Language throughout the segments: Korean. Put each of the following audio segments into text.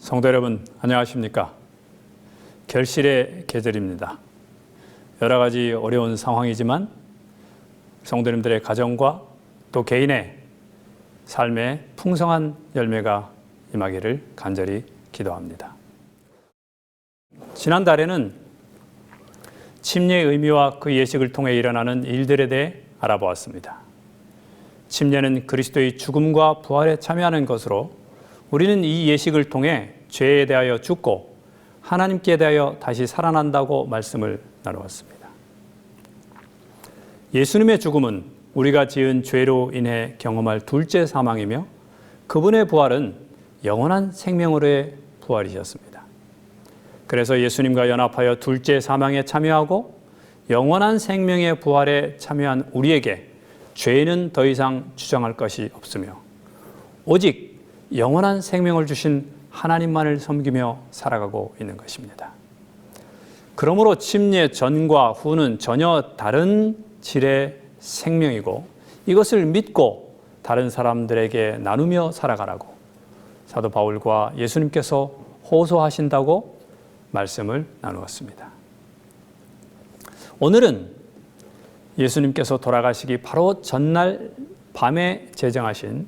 성도 여러분, 안녕하십니까? 결실의 계절입니다. 여러 가지 어려운 상황이지만 성도님들의 가정과 또 개인의 삶에 풍성한 열매가 임하기를 간절히 기도합니다. 지난달에는 침례의 의미와 그 예식을 통해 일어나는 일들에 대해 알아보았습니다. 침례는 그리스도의 죽음과 부활에 참여하는 것으로 우리는 이 예식을 통해 죄에 대하여 죽고 하나님께 대하여 다시 살아난다고 말씀을 나누었습니다. 예수님의 죽음은 우리가 지은 죄로 인해 경험할 둘째 사망이며 그분의 부활은 영원한 생명으로의 부활이셨습니다. 그래서 예수님과 연합하여 둘째 사망에 참여하고 영원한 생명의 부활에 참여한 우리에게 죄는 더 이상 주장할 것이 없으며 오직 영원한 생명을 주신 하나님만을 섬기며 살아가고 있는 것입니다. 그러므로 침례 전과 후는 전혀 다른 질의 생명이고 이것을 믿고 다른 사람들에게 나누며 살아가라고 사도 바울과 예수님께서 호소하신다고 말씀을 나누었습니다. 오늘은 예수님께서 돌아가시기 바로 전날 밤에 제정하신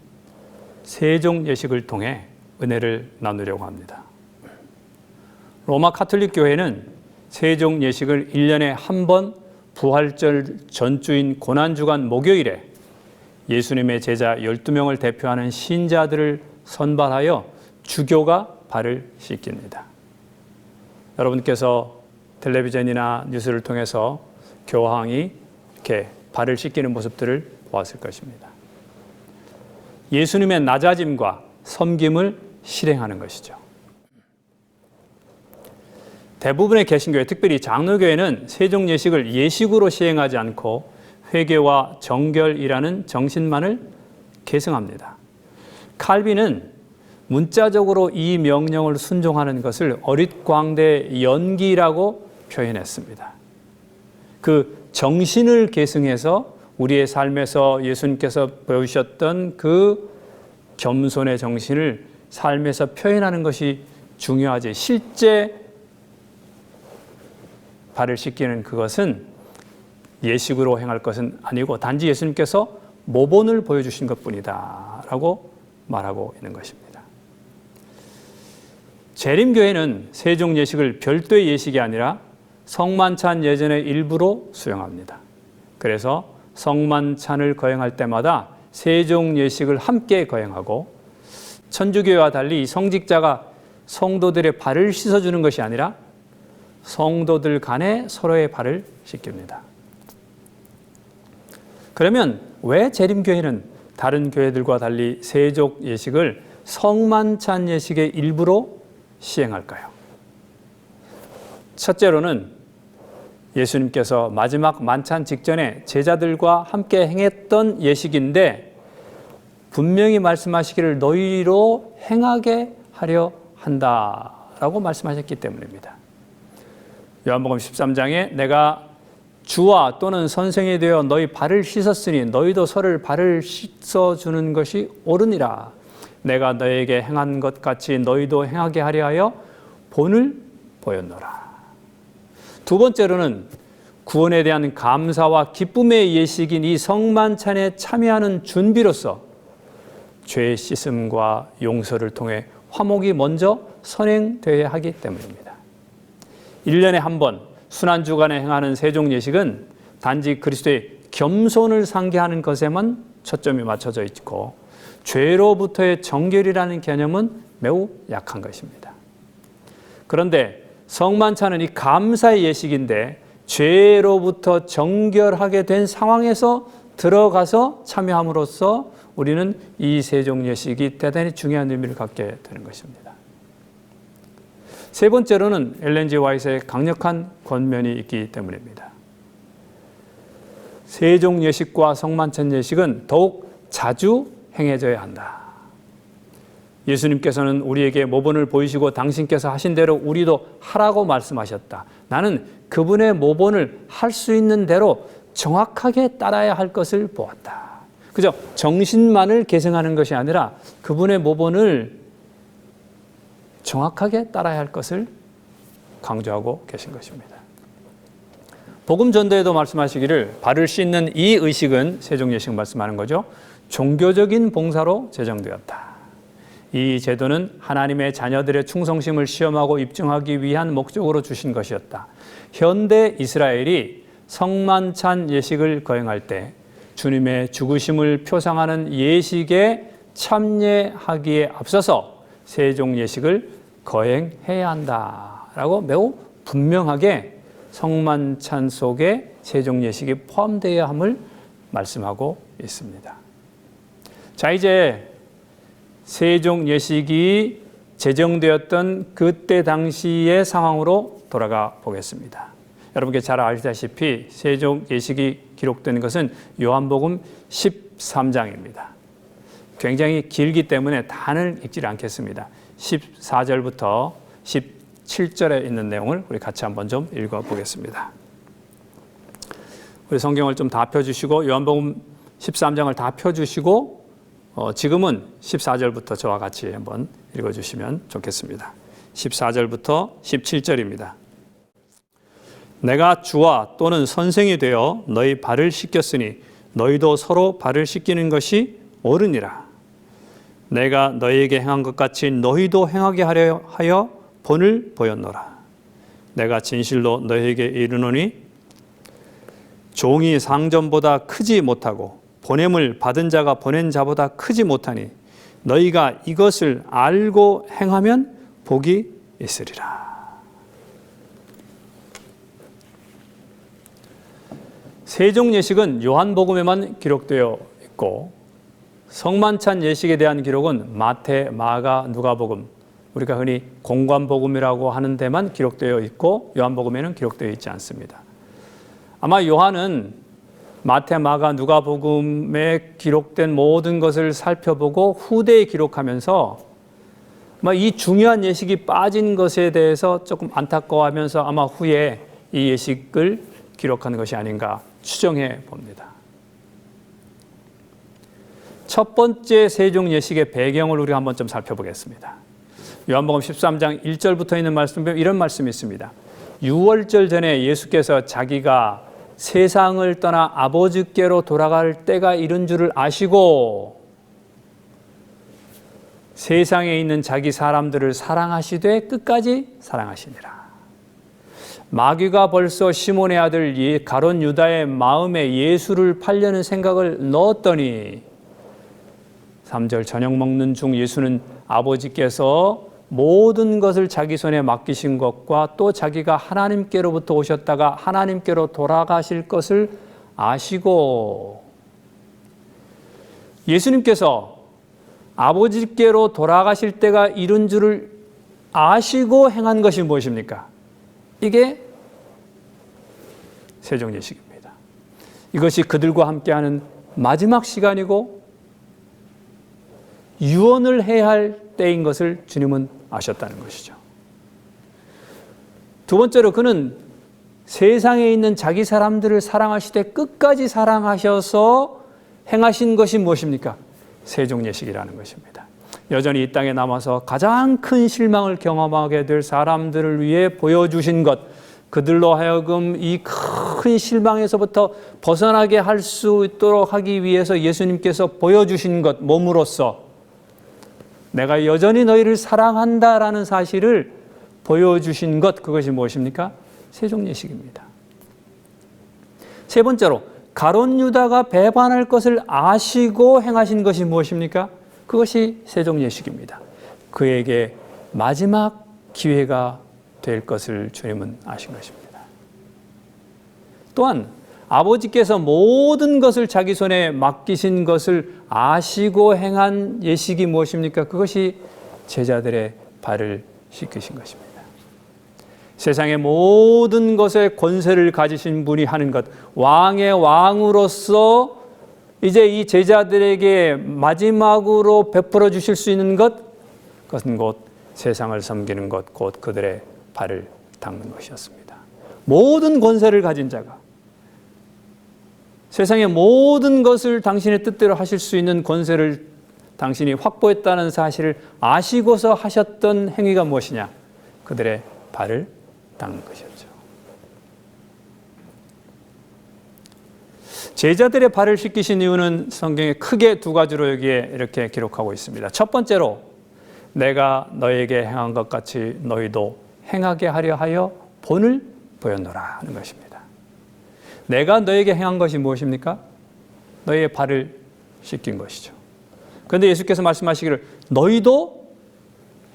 세종 예식을 통해 은혜를 나누려고 합니다. 로마 카톨릭 교회는 세종 예식을 1년에 한 번 부활절 전주인 고난주간 목요일에 예수님의 제자 12명을 대표하는 신자들을 선발하여 주교가 발을 씻깁니다. 여러분께서 텔레비전이나 뉴스를 통해서 교황이 이렇게 발을 씻기는 모습들을 보았을 것입니다. 예수님의 낮아짐과 섬김을 실행하는 것이죠. 대부분의 개신교회, 특별히 장로교회는 세종 예식을 예식으로 시행하지 않고 회개와 정결이라는 정신만을 계승합니다. 칼빈은 문자적으로 이 명령을 순종하는 것을 어릿광대 연기라고 표현했습니다. 그 정신을 계승해서 우리의 삶에서 예수님께서 보여주셨던 그 겸손의 정신을 삶에서 표현하는 것이 중요하지, 실제 발을 씻기는 그것은 예식으로 행할 것은 아니고 단지 예수님께서 모본을 보여주신 것뿐이다 라고 말하고 있는 것입니다. 재림교회는 세종 예식을 별도의 예식이 아니라 성만찬 예전의 일부로 수용합니다. 그래서 성만찬을 거행할 때마다 세종 예식을 함께 거행하고 천주교회와 달리 성직자가 성도들의 발을 씻어주는 것이 아니라 성도들 간에 서로의 발을 씻깁니다. 그러면 왜 재림교회는 다른 교회들과 달리 세종 예식을 성만찬 예식의 일부로 시행할까요? 첫째로는 예수님께서 마지막 만찬 직전에 제자들과 함께 행했던 예식인데 분명히 말씀하시기를 너희로 행하게 하려 한다라고 말씀하셨기 때문입니다. 요한복음 13장에 내가 주와 또는 선생이 되어 너희 발을 씻었으니 너희도 서로를 발을 씻어주는 것이 옳으니라. 내가 너희에게 행한 것 같이 너희도 행하게 하려 하여 본을 보였노라. 두 번째로는 구원에 대한 감사와 기쁨의 예식인 이 성만찬에 참여하는 준비로서 죄의 씻음과 용서를 통해 화목이 먼저 선행되어야 하기 때문입니다. 1년에 한 번 순환주간에 행하는 세종 예식은 단지 그리스도의 겸손을 상기하는 것에만 초점이 맞춰져 있고 죄로부터의 정결이라는 개념은 매우 약한 것입니다. 그런데 성만찬은 이 감사의 예식인데 죄로부터 정결하게 된 상황에서 들어가서 참여함으로써 우리는 이 세종 예식이 대단히 중요한 의미를 갖게 되는 것입니다. 세 번째로는 엘렌 G. 화이트의 강력한 권면이 있기 때문입니다. 세종 예식과 성만찬 예식은 더욱 자주 행해져야 한다. 예수님께서는 우리에게 모본을 보이시고 당신께서 하신 대로 우리도 하라고 말씀하셨다. 나는 그분의 모본을 할 수 있는 대로 정확하게 따라야 할 것을 보았다. 그저 정신만을 계승하는 것이 아니라 그분의 모본을 정확하게 따라야 할 것을 강조하고 계신 것입니다. 복음 전도에도 말씀하시기를 발을 씻는 이 의식은 세종예식 말씀하는 거죠. 종교적인 봉사로 제정되었다. 이 제도는 하나님의 자녀들의 충성심을 시험하고 입증하기 위한 목적으로 주신 것이었다. 현대 이스라엘이 성만찬 예식을 거행할 때 주님의 죽으심을 표상하는 예식에 참여하기에 앞서서 세종 예식을 거행해야 한다라고 매우 분명하게 성만찬 속에 세종 예식이 포함되어야 함을 말씀하고 있습니다. 자, 이제 세종 예식이 제정되었던 그때 당시의 상황으로 돌아가 보겠습니다. 여러분께 잘 아시다시피 세종 예식이 기록된 것은 요한복음 13장입니다. 굉장히 길기 때문에 다는 읽지 않겠습니다. 14절부터 17절에 있는 내용을 우리 같이 한번 좀 읽어보겠습니다. 우리 성경을 좀 다 펴주시고 요한복음 13장을 다 펴주시고 지금은 14절부터 저와 같이 한번 읽어주시면 좋겠습니다. 14절부터 17절입니다. 내가 주와 또는 선생이 되어 너희 발을 씻겼으니 너희도 서로 발을 씻기는 것이 옳으니라. 내가 너희에게 행한 것 같이 너희도 행하게 하려 하여 본을 보였노라. 내가 진실로 너희에게 이르노니 종이 상전보다 크지 못하고 보냄을 받은 자가 보낸 자보다 크지 못하니 너희가 이것을 알고 행하면 복이 있으리라. 세종 예식은 요한복음에만 기록되어 있고 성만찬 예식에 대한 기록은 마태, 마가, 누가복음, 우리가 흔히 공관복음이라고 하는 데만 기록되어 있고 요한복음에는 기록되어 있지 않습니다. 아마 요한은 마태, 마가, 누가복음에 기록된 모든 것을 살펴보고 후대에 기록하면서 아마 이 중요한 예식이 빠진 것에 대해서 조금 안타까워하면서 아마 후에 이 예식을 기록한 것이 아닌가 추정해 봅니다. 첫 번째 세종 예식의 배경을 우리가 한번 좀 살펴보겠습니다. 요한복음 13장 1절부터 있는 말씀 보면 이런 말씀이 있습니다. 6월절 전에 예수께서 자기가 세상을 떠나 아버지께로 돌아갈 때가 이른 줄을 아시고 세상에 있는 자기 사람들을 사랑하시되 끝까지 사랑하시니라. 마귀가 벌써 시몬의 아들 가룟 유다의 마음에 예수를 팔려는 생각을 넣었더니 3절 저녁 먹는 중 예수는 아버지께서 모든 것을 자기 손에 맡기신 것과 또 자기가 하나님께로부터 오셨다가 하나님께로 돌아가실 것을 아시고 예수님께서 아버지께로 돌아가실 때가 이른 줄을 아시고 행한 것이 무엇입니까? 이게 세종 예식입니다. 이것이 그들과 함께하는 마지막 시간이고 유언을 해야 할 때인 것을 주님은 아셨다는 것이죠. 두 번째로 그는 세상에 있는 자기 사람들을 사랑하시되 끝까지 사랑하셔서 행하신 것이 무엇입니까? 세종 예식이라는 것입니다. 여전히 이 땅에 남아서 가장 큰 실망을 경험하게 될 사람들을 위해 보여주신 것, 그들로 하여금 이 큰 실망에서부터 벗어나게 할 수 있도록 하기 위해서 예수님께서 보여주신 것, 몸으로써 내가 여전히 너희를 사랑한다라는 사실을 보여주신 것, 그것이 무엇입니까? 세종 예식입니다. 세 번째로 가룟 유다가 배반할 것을 아시고 행하신 것이 무엇입니까? 그것이 세종 예식입니다. 그에게 마지막 기회가 될 것을 주님은 아신 것입니다. 또한 아버지께서 모든 것을 자기 손에 맡기신 것을 아시고 행한 예식이 무엇입니까? 그것이 제자들의 발을 씻기신 것입니다. 세상의 모든 것에 권세를 가지신 분이 하는 것, 왕의 왕으로서 이제 이 제자들에게 마지막으로 베풀어 주실 수 있는 것, 그것은 곧 세상을 섬기는 것, 곧 그들의 발을 닦는 것이었습니다. 모든 권세를 가진 자가 세상의 모든 것을 당신의 뜻대로 하실 수 있는 권세를 당신이 확보했다는 사실을 아시고서 하셨던 행위가 무엇이냐? 그들의 발을 닦는 것이었죠. 제자들의 발을 씻기신 이유는 성경에 크게 두 가지로 여기에 이렇게 기록하고 있습니다. 첫 번째로 내가 너에게 행한 것 같이 너희도 행하게 하려 하여 본을 보였노라 하는 것입니다. 내가 너에게 행한 것이 무엇입니까? 너희의 발을 씻긴 것이죠. 그런데 예수께서 말씀하시기를 너희도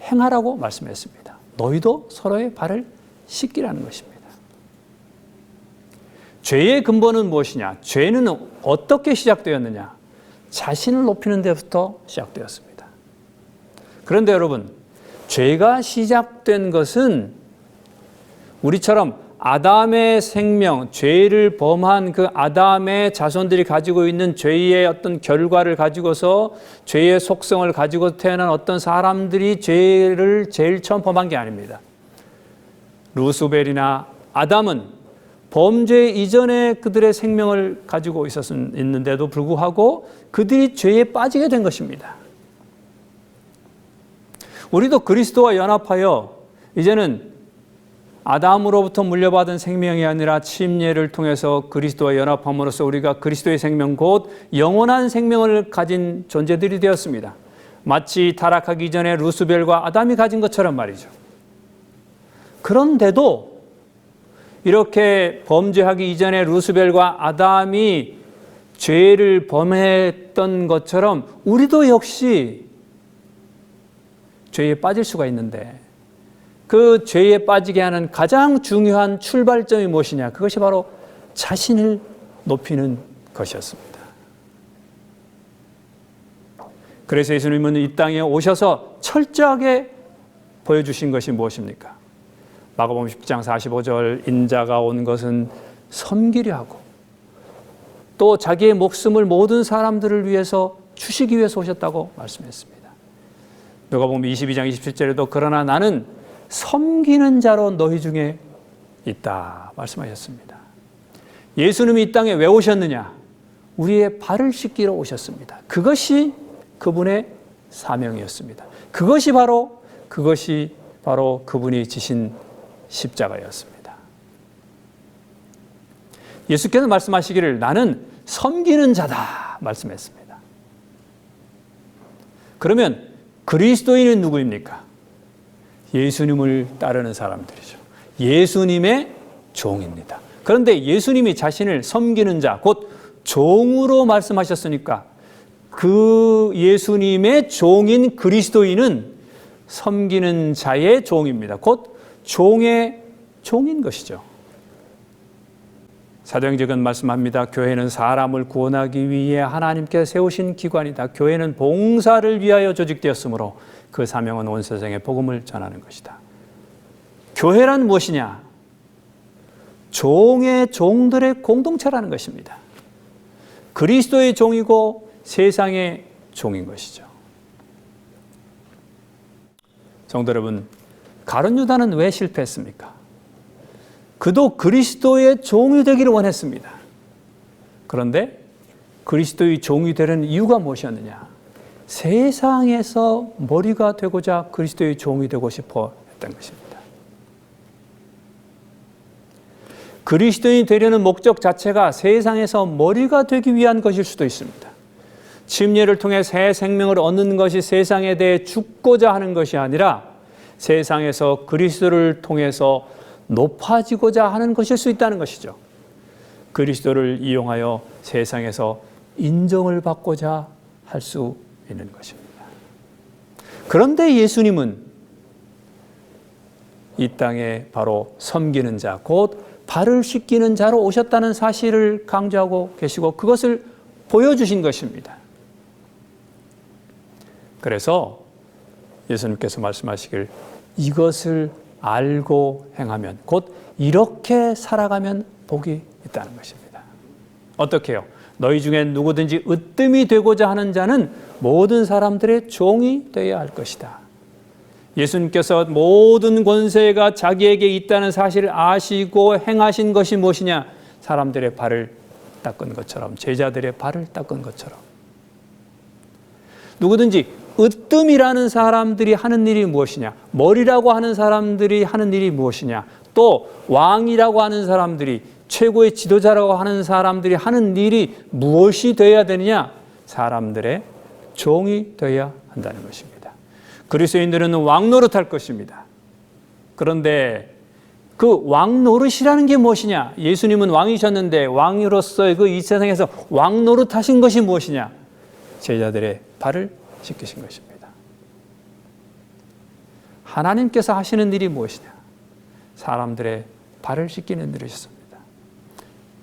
행하라고 말씀했습니다. 너희도 서로의 발을 씻기라는 것입니다. 죄의 근본은 무엇이냐? 죄는 어떻게 시작되었느냐? 자신을 높이는 데부터 시작되었습니다. 그런데 여러분, 죄가 시작된 것은 우리처럼 아담의 생명, 죄를 범한 그 아담의 자손들이 가지고 있는 죄의 어떤 결과를 가지고서 죄의 속성을 가지고 태어난 어떤 사람들이 죄를 제일 처음 범한 게 아닙니다. 루스벨이나 아담은 범죄 이전에 그들의 생명을 가지고 있는데도 불구하고 그들이 죄에 빠지게 된 것입니다. 우리도 그리스도와 연합하여 이제는 아담으로부터 물려받은 생명이 아니라 침례를 통해서 그리스도와 연합함으로써 우리가 그리스도의 생명 곧 영원한 생명을 가진 존재들이 되었습니다. 마치 타락하기 전에 루스벨과 아담이 가진 것처럼 말이죠. 그런데도 이렇게 범죄하기 이전에 루스벨과 아담이 죄를 범했던 것처럼 우리도 역시 죄에 빠질 수가 있는데 그 죄에 빠지게 하는 가장 중요한 출발점이 무엇이냐? 그것이 바로 자신을 높이는 것이었습니다. 그래서 예수님은 이 땅에 오셔서 철저하게 보여주신 것이 무엇입니까? 마가복음 10장 45절 인자가 온 것은 섬기려 하고 또 자기의 목숨을 모든 사람들을 위해서 주시기 위해서 오셨다고 말씀했습니다. 누가복음 22장 27절에도 그러나 나는 섬기는 자로 너희 중에 있다 말씀하셨습니다. 예수님이 이 땅에 왜 오셨느냐? 우리의 발을 씻기러 오셨습니다. 그것이 그분의 사명이었습니다. 그것이 바로 그분이 지신 십자가였습니다. 예수께서 말씀하시기를 나는 섬기는 자다 말씀했습니다. 그러면 그리스도인은 누구입니까? 예수님을 따르는 사람들이죠. 예수님의 종입니다. 그런데 예수님이 자신을 섬기는 자, 곧 종으로 말씀하셨으니까 그 예수님의 종인 그리스도인은 섬기는 자의 종입니다. 곧 종의 종인 것이죠. 사도행전은 말씀합니다. 교회는 사람을 구원하기 위해 하나님께서 세우신 기관이다. 교회는 봉사를 위하여 조직되었으므로 그 사명은 온 세상에 복음을 전하는 것이다. 교회란 무엇이냐? 종의 종들의 공동체라는 것입니다. 그리스도의 종이고 세상의 종인 것이죠. 성도 여러분, 가룟 유다는 왜 실패했습니까? 그도 그리스도의 종이 되기를 원했습니다. 그런데 그리스도의 종이 되는 이유가 무엇이었느냐? 세상에서 머리가 되고자 그리스도의 종이 되고 싶어 했던 것입니다. 그리스도인이 되려는 목적 자체가 세상에서 머리가 되기 위한 것일 수도 있습니다. 침례를 통해 새 생명을 얻는 것이 세상에 대해 죽고자 하는 것이 아니라 세상에서 그리스도를 통해서 높아지고자 하는 것일 수 있다는 것이죠. 그리스도를 이용하여 세상에서 인정을 받고자 할 수 있는 것입니다. 그런데 예수님은 이 땅에 바로 섬기는 자, 곧 발을 씻기는 자로 오셨다는 사실을 강조하고 계시고 그것을 보여주신 것입니다. 그래서 예수님께서 말씀하시길 이것을 알고 행하면 곧 이렇게 살아가면 복이 있다는 것입니다. 어떻게 해요? 너희 중에 누구든지 으뜸이 되고자 하는 자는 모든 사람들의 종이 되어야 할 것이다. 예수님께서 모든 권세가 자기에게 있다는 사실을 아시고 행하신 것이 무엇이냐? 사람들의 발을 닦은 것처럼, 제자들의 발을 닦은 것처럼. 누구든지 으뜸이라는 사람들이 하는 일이 무엇이냐, 머리라고 하는 사람들이 하는 일이 무엇이냐, 또 왕이라고 하는 사람들이, 최고의 지도자라고 하는 사람들이 하는 일이 무엇이 되어야 되느냐? 사람들의 종이 되어야 한다는 것입니다. 그리스도인들은 왕 노릇할 것입니다. 그런데 그 왕 노릇이라는 게 무엇이냐? 예수님은 왕이셨는데 왕으로서 그 이 세상에서 왕 노릇하신 것이 무엇이냐? 제자들의 발을 씻기신 것입니다. 하나님께서 하시는 일이 무엇이냐? 사람들의 발을 씻기는 일이셨습니다.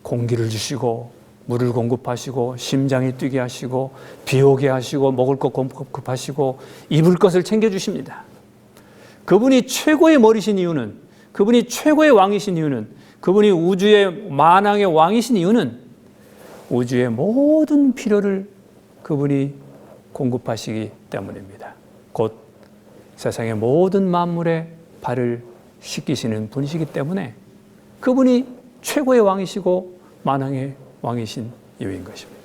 공기를 주시고 물을 공급하시고 심장이 뛰게 하시고 비 오게 하시고 먹을 것 공급하시고 입을 것을 챙겨주십니다. 그분이 최고의 머리신 이유는, 그분이 최고의 왕이신 이유는, 그분이 우주의 만왕의 왕이신 이유는 우주의 모든 필요를 그분이 공급하시기 때문입니다. 곧 세상의 모든 만물의 발을 씻기시는 분이시기 때문에 그분이 최고의 왕이시고 만왕의 왕이신 이유인 것입니다.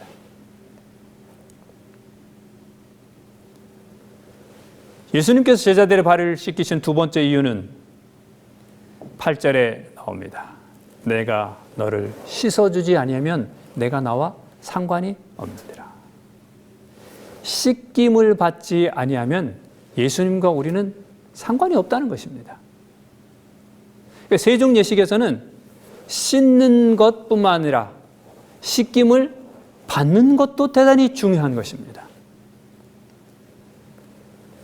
예수님께서 제자들의 발을 씻기신 두 번째 이유는 8절에 나옵니다. 내가 너를 씻어주지 아니하면 내가 나와 상관이 없느니라. 씻김을 받지 아니하면 예수님과 우리는 상관이 없다는 것입니다. 세종 예식에서는 씻는 것뿐만 아니라 씻김을 받는 것도 대단히 중요한 것입니다.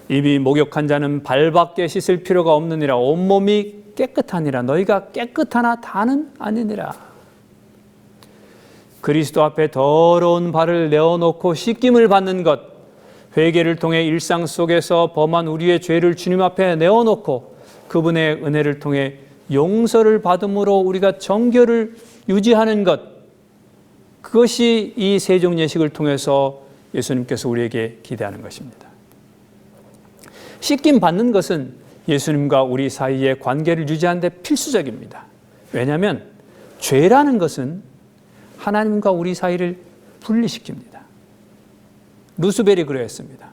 이미 목욕한 자는 발밖에 씻을 필요가 없느니라. 온몸이 깨끗하니라. 너희가 깨끗하나 다는 아니니라. 그리스도 앞에 더러운 발을 내어놓고 씻김을 받는 것, 회개를 통해 일상 속에서 범한 우리의 죄를 주님 앞에 내어놓고 그분의 은혜를 통해 용서를 받음으로 우리가 정결을 유지하는 것, 그것이 이 세종 예식을 통해서 예수님께서 우리에게 기대하는 것입니다. 씻김 받는 것은 예수님과 우리 사이의 관계를 유지하는 데 필수적입니다. 왜냐하면 죄라는 것은 하나님과 우리 사이를 분리시킵니다. 루스벨이 그러했습니다.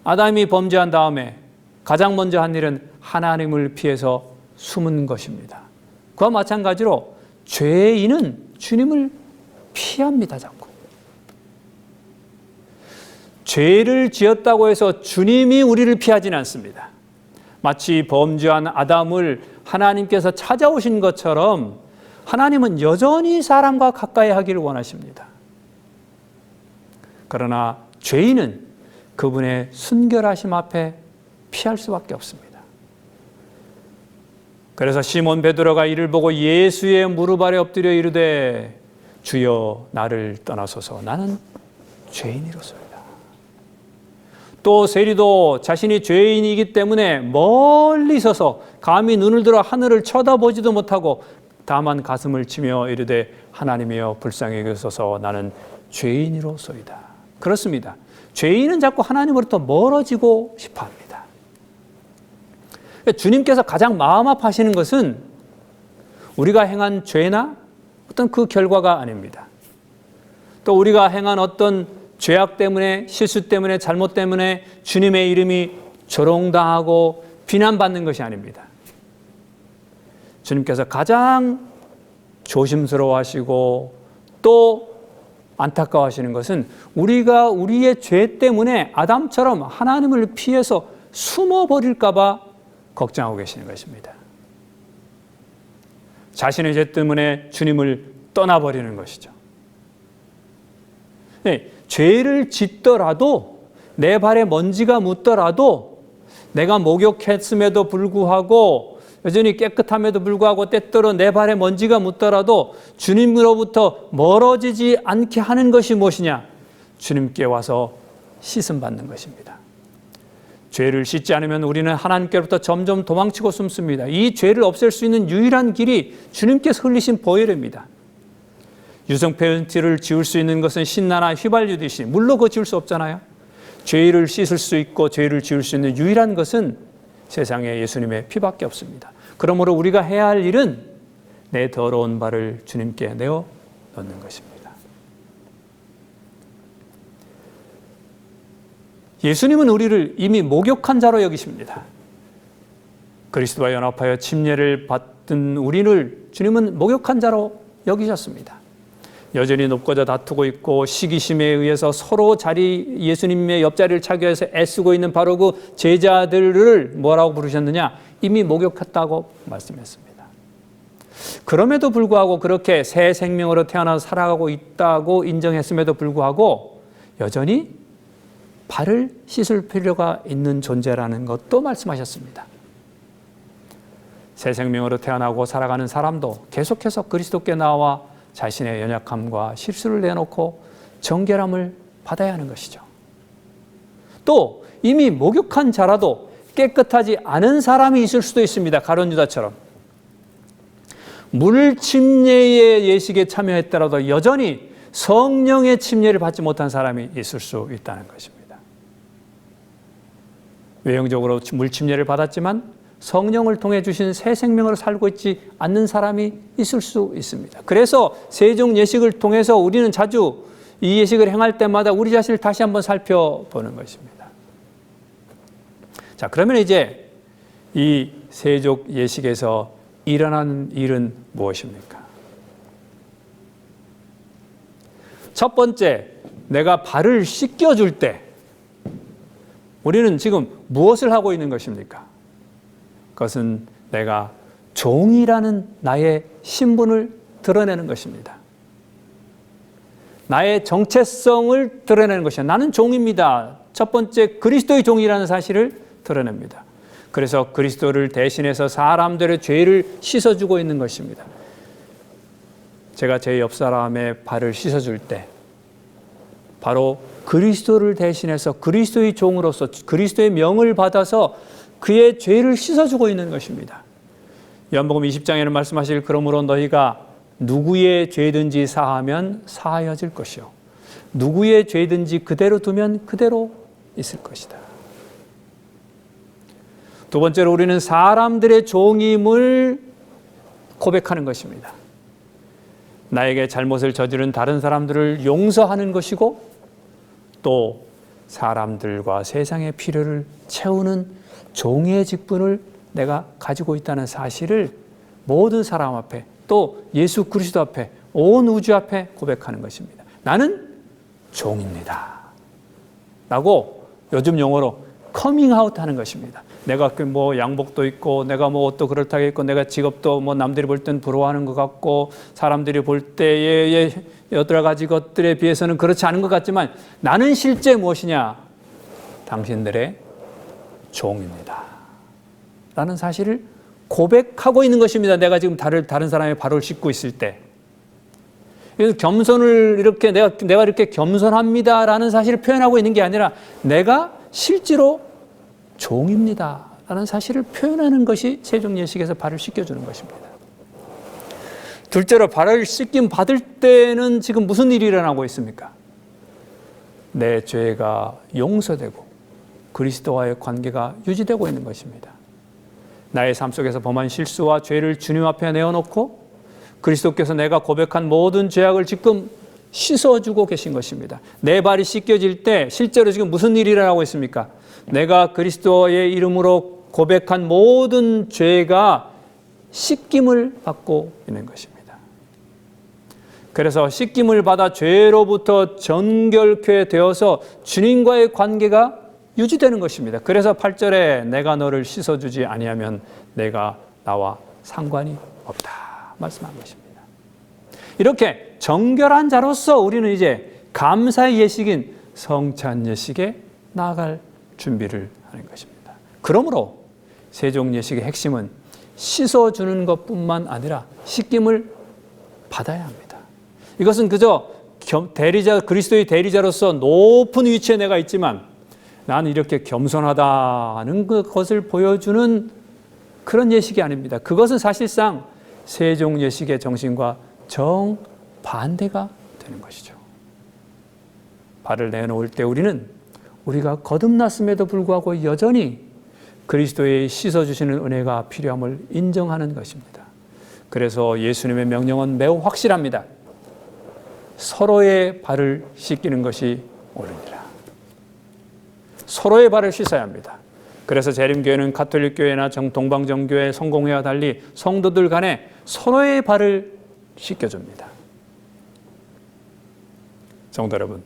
아담이 범죄한 다음에 가장 먼저 한 일은 하나님을 피해서 숨은 것입니다. 그와 마찬가지로 죄인은 주님을 피합니다. 자꾸. 죄를 지었다고 해서 주님이 우리를 피하지는 않습니다. 마치 범죄한 아담을 하나님께서 찾아오신 것처럼 하나님은 여전히 사람과 가까이 하기를 원하십니다. 그러나 죄인은 그분의 순결하심 앞에 피할 수밖에 없습니다. 그래서 시몬 베드로가 이를 보고 예수의 무릎 아래 엎드려 이르되 주여 나를 떠나소서 나는 죄인이로소이다. 또 세리도 자신이 죄인이기 때문에 멀리 서서 감히 눈을 들어 하늘을 쳐다보지도 못하고 다만 가슴을 치며 이르되 하나님이여 불쌍히 여기소서 나는 죄인이로소이다. 그렇습니다. 죄인은 자꾸 하나님으로부터 멀어지고 싶어합니다. 주님께서 가장 마음 아파하시는 것은 우리가 행한 죄나 어떤 그 결과가 아닙니다. 또 우리가 행한 어떤 죄악 때문에, 실수 때문에, 잘못 때문에 주님의 이름이 조롱당하고 비난받는 것이 아닙니다. 주님께서 가장 조심스러워하시고 또 안타까워하시는 것은 우리가 우리의 죄 때문에 아담처럼 하나님을 피해서 숨어버릴까 봐 걱정하고 계시는 것입니다. 자신의 죄 때문에 주님을 떠나버리는 것이죠. 네, 죄를 짓더라도 내 발에 먼지가 묻더라도 내가 목욕했음에도 불구하고 여전히 깨끗함에도 불구하고 때때로 내 발에 먼지가 묻더라도 주님으로부터 멀어지지 않게 하는 것이 무엇이냐? 주님께 와서 씻음 받는 것입니다. 죄를 씻지 않으면 우리는 하나님께로부터 점점 도망치고 숨습니다. 이 죄를 없앨 수 있는 유일한 길이 주님께서 흘리신 보혈입니다. 유성 페인트를 지울 수 있는 것은 신나나 휘발유듯이 물로 그거 지울 수 없잖아요. 죄를 씻을 수 있고 죄를 지울 수 있는 유일한 것은 세상에 예수님의 피밖에 없습니다. 그러므로 우리가 해야 할 일은 내 더러운 발을 주님께 내어 놓는 것입니다. 예수님은 우리를 이미 목욕한 자로 여기십니다. 그리스도와 연합하여 침례를 받은 우리를 주님은 목욕한 자로 여기셨습니다. 여전히 높고자 다투고 있고 시기심에 의해서 서로 예수님의 옆자리를 차기 위해서 애쓰고 있는 바로 그 제자들을 뭐라고 부르셨느냐? 이미 목욕했다고 말씀했습니다. 그럼에도 불구하고 그렇게 새 생명으로 태어나서 살아가고 있다고 인정했음에도 불구하고 여전히 발을 씻을 필요가 있는 존재라는 것도 말씀하셨습니다. 새 생명으로 태어나고 살아가는 사람도 계속해서 그리스도께 나와 자신의 연약함과 실수를 내놓고 정결함을 받아야 하는 것이죠. 또 이미 목욕한 자라도 깨끗하지 않은 사람이 있을 수도 있습니다. 가룟 유다처럼. 물 침례의 예식에 참여했더라도 여전히 성령의 침례를 받지 못한 사람이 있을 수 있다는 것입니다. 외형적으로 물 침례를 받았지만 성령을 통해 주신 새 생명으로 살고 있지 않는 사람이 있을 수 있습니다. 그래서 세종 예식을 통해서 우리는 자주 이 예식을 행할 때마다 우리 자신을 다시 한번 살펴보는 것입니다. 자, 그러면 이제 이 세종 예식에서 일어나는 일은 무엇입니까? 첫 번째, 내가 발을 씻겨줄 때 우리는 지금 무엇을 하고 있는 것입니까? 그것은 내가 종이라는 나의 신분을 드러내는 것입니다. 나의 정체성을 드러내는 것이야. 나는 종입니다. 첫 번째, 그리스도의 종이라는 사실을 드러냅니다. 그래서 그리스도를 대신해서 사람들의 죄를 씻어주고 있는 것입니다. 제가 제 옆 사람의 발을 씻어줄 때 바로 그리스도를 대신해서 그리스도의 종으로서 그리스도의 명을 받아서 그의 죄를 씻어주고 있는 것입니다. 요한복음 20장에는 말씀하실 그러므로 너희가 누구의 죄든지 사하면 사하여질 것이요 누구의 죄든지 그대로 두면 그대로 있을 것이다. 두 번째로 우리는 사람들의 종임을 고백하는 것입니다. 나에게 잘못을 저지른 다른 사람들을 용서하는 것이고 또 사람들과 세상의 필요를 채우는 종의 직분을 내가 가지고 있다는 사실을 모든 사람 앞에 또 예수 그리스도 앞에 온 우주 앞에 고백하는 것입니다. 나는 종입니다. 라고 요즘 용어로 커밍아웃 하는 것입니다. 내가 뭐 양복도 있고 내가 뭐 옷도 그렇다고 있고 내가 직업도 뭐 남들이 볼 땐 부러워하는 것 같고 사람들이 볼 때의 여러 가지 것들에 비해서는 그렇지 않은 것 같지만 나는 실제 무엇이냐? 당신들의 종입니다. 라는 사실을 고백하고 있는 것입니다. 내가 지금 다른 사람의 발을 씻고 있을 때. 그래서 겸손을 이렇게 내가 이렇게 겸손합니다. 라는 사실을 표현하고 있는 게 아니라 내가 실제로 종입니다. 라는 사실을 표현하는 것이 세종 예식에서 발을 씻겨주는 것입니다. 둘째로 발을 씻김 받을 때는 지금 무슨 일이 일어나고 있습니까? 내 죄가 용서되고 그리스도와의 관계가 유지되고 있는 것입니다. 나의 삶 속에서 범한 실수와 죄를 주님 앞에 내어놓고 그리스도께서 내가 고백한 모든 죄악을 지금 씻어주고 계신 것입니다. 내 발이 씻겨질 때 실제로 지금 무슨 일이 일어나고 있습니까? 내가 그리스도의 이름으로 고백한 모든 죄가 씻김을 받고 있는 것입니다. 그래서 씻김을 받아 죄로부터 정결케 되어서 주님과의 관계가 유지되는 것입니다. 그래서 8절에 내가 너를 씻어주지 아니하면 내가 나와 상관이 없다 말씀한 것입니다. 이렇게 정결한 자로서 우리는 이제 감사의 예식인 성찬 예식에 나아갈 준비를 하는 것입니다. 그러므로 세종 예식의 핵심은 씻어주는 것뿐만 아니라 씻김을 받아야 합니다. 이것은 그저 그리스도의 대리자로서 높은 위치에 내가 있지만 나는 이렇게 겸손하다는 것을 보여주는 그런 예식이 아닙니다. 그것은 사실상 세종 예식의 정신과 정반대가 되는 것이죠. 발을 내놓을 때 우리가 거듭났음에도 불구하고 여전히 그리스도의 씻어주시는 은혜가 필요함을 인정하는 것입니다. 그래서 예수님의 명령은 매우 확실합니다. 서로의 발을 씻기는 것이 옳으니라. 서로의 발을 씻어야 합니다. 그래서 재림교회는 가톨릭교회나 동방정교회, 성공회와 달리 성도들 간에 서로의 발을 씻겨줍니다. 성도 여러분,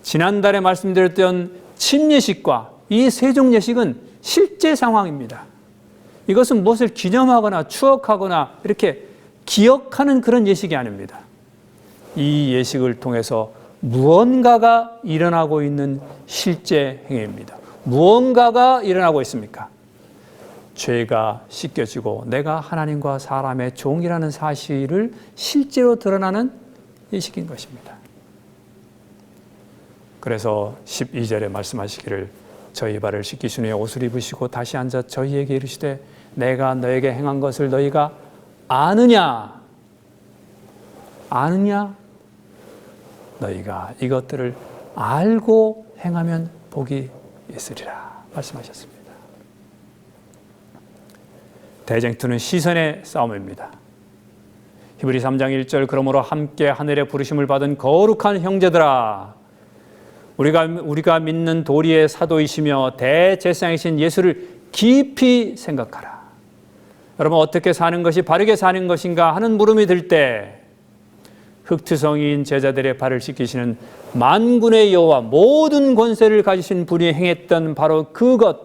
지난달에 말씀드렸던 침예식과 이 세종예식은 실제 상황입니다. 이것은 무엇을 기념하거나 추억하거나 이렇게 기억하는 그런 예식이 아닙니다. 이 예식을 통해서 무언가가 일어나고 있는 실제 행위입니다. 무언가가 일어나고 있습니까? 죄가 씻겨지고 내가 하나님과 사람의 종이라는 사실을 실제로 드러나는 예식인 것입니다. 그래서 12절에 말씀하시기를 저희 발을 씻기시니 옷을 입으시고 다시 앉아 저희에게 이르시되 내가 너에게 행한 것을 너희가 아느냐? 아느냐? 너희가 이것들을 알고 행하면 복이 있으리라 말씀하셨습니다. 대쟁투는 시선의 싸움입니다. 히브리 3장 1절 그러므로 함께 하늘의 부르심을 받은 거룩한 형제들아 우리가 믿는 도리의 사도이시며 대제사장이신 예수를 깊이 생각하라. 여러분 어떻게 사는 것이 바르게 사는 것인가 하는 물음이 들 때 흑투성이인 제자들의 발을 씻기시는 만군의 여호와 모든 권세를 가지신 분이 행했던 바로 그것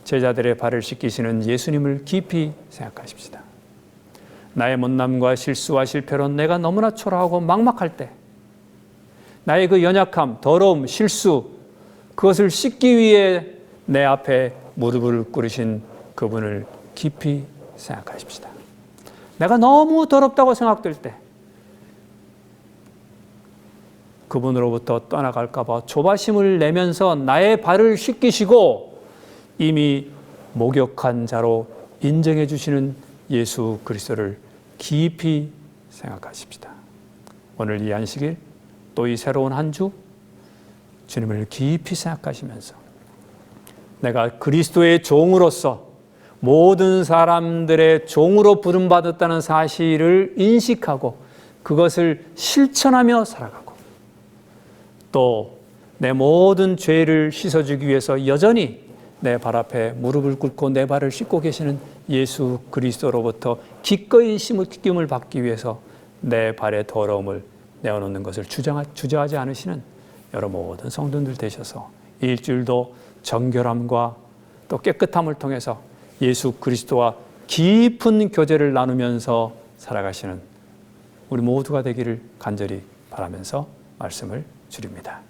제자들의 발을 씻기시는 예수님을 깊이 생각하십시다. 나의 못남과 실수와 실패로 내가 너무나 초라하고 막막할 때 나의 그 연약함, 더러움, 실수 그것을 씻기 위해 내 앞에 무릎을 꿇으신 그분을 깊이 생각하십시다. 내가 너무 더럽다고 생각될 때 그분으로부터 떠나갈까 봐 조바심을 내면서 나의 발을 씻기시고 이미 목욕한 자로 인정해 주시는 예수 그리스도를 깊이 생각하십시다. 오늘 이 안식일 또 이 새로운 한 주 주님을 깊이 생각하시면서 내가 그리스도의 종으로서 모든 사람들의 종으로 부름받았다는 사실을 인식하고 그것을 실천하며 살아가고 또 내 모든 죄를 씻어주기 위해서 여전히 내 발 앞에 무릎을 꿇고 내 발을 씻고 계시는 예수 그리스도로부터 기꺼이 씻김을 받기 위해서 내 발의 더러움을 내어놓는 것을 주저하지 않으시는 여러분 모든 성도들 되셔서 이 일주일도 정결함과 또 깨끗함을 통해서 예수 그리스도와 깊은 교제를 나누면서 살아가시는 우리 모두가 되기를 간절히 바라면서 말씀을 드립니다.